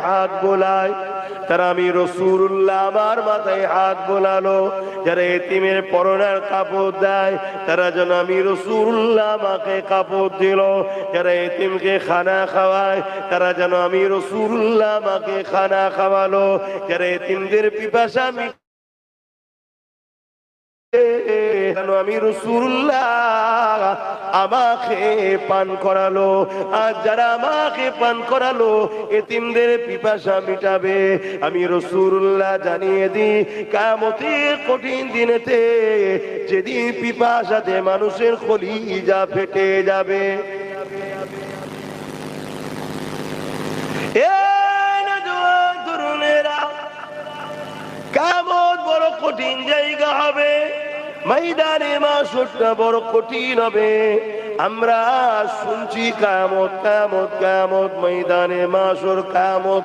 হাত বোলায়, তারা আমি রাসূলুল্লাহ আমার মাথায় হাত বোলালো। যারা এতিমের পরনের কাপড় দেয় তারা যেন আমি রাসূলুল্লাহ আমাকে কাপড় দিল। যারা এতিমকে খানা খাওয়ায় তারা যেন আমি রাসূলুল্লাহ আমাকে খানা খাওয়ালো। যারা এতিমদের পিপাসা আমি রাসূলুল্লাহ আমাকে পান করালো। আর যারা আমাকে পান করালো এতিমদের পিপাসা মিটাবে। আমি রাসূলুল্লাহ জানিয়ে দিই কিয়ামতের কঠিন দিনেতে যেদিন পিপাসাতে মানুষের কলিজা ফেটে যাবে। তরুণেরা, কিয়ামত বড় কঠিন জায়গা হবে, ময়দানে মাশরটা বড় কঠিন হবে। আমরা শুনছি কিয়ামত কিয়ামত কিয়ামত, ময়দানে মাশর কিয়ামত।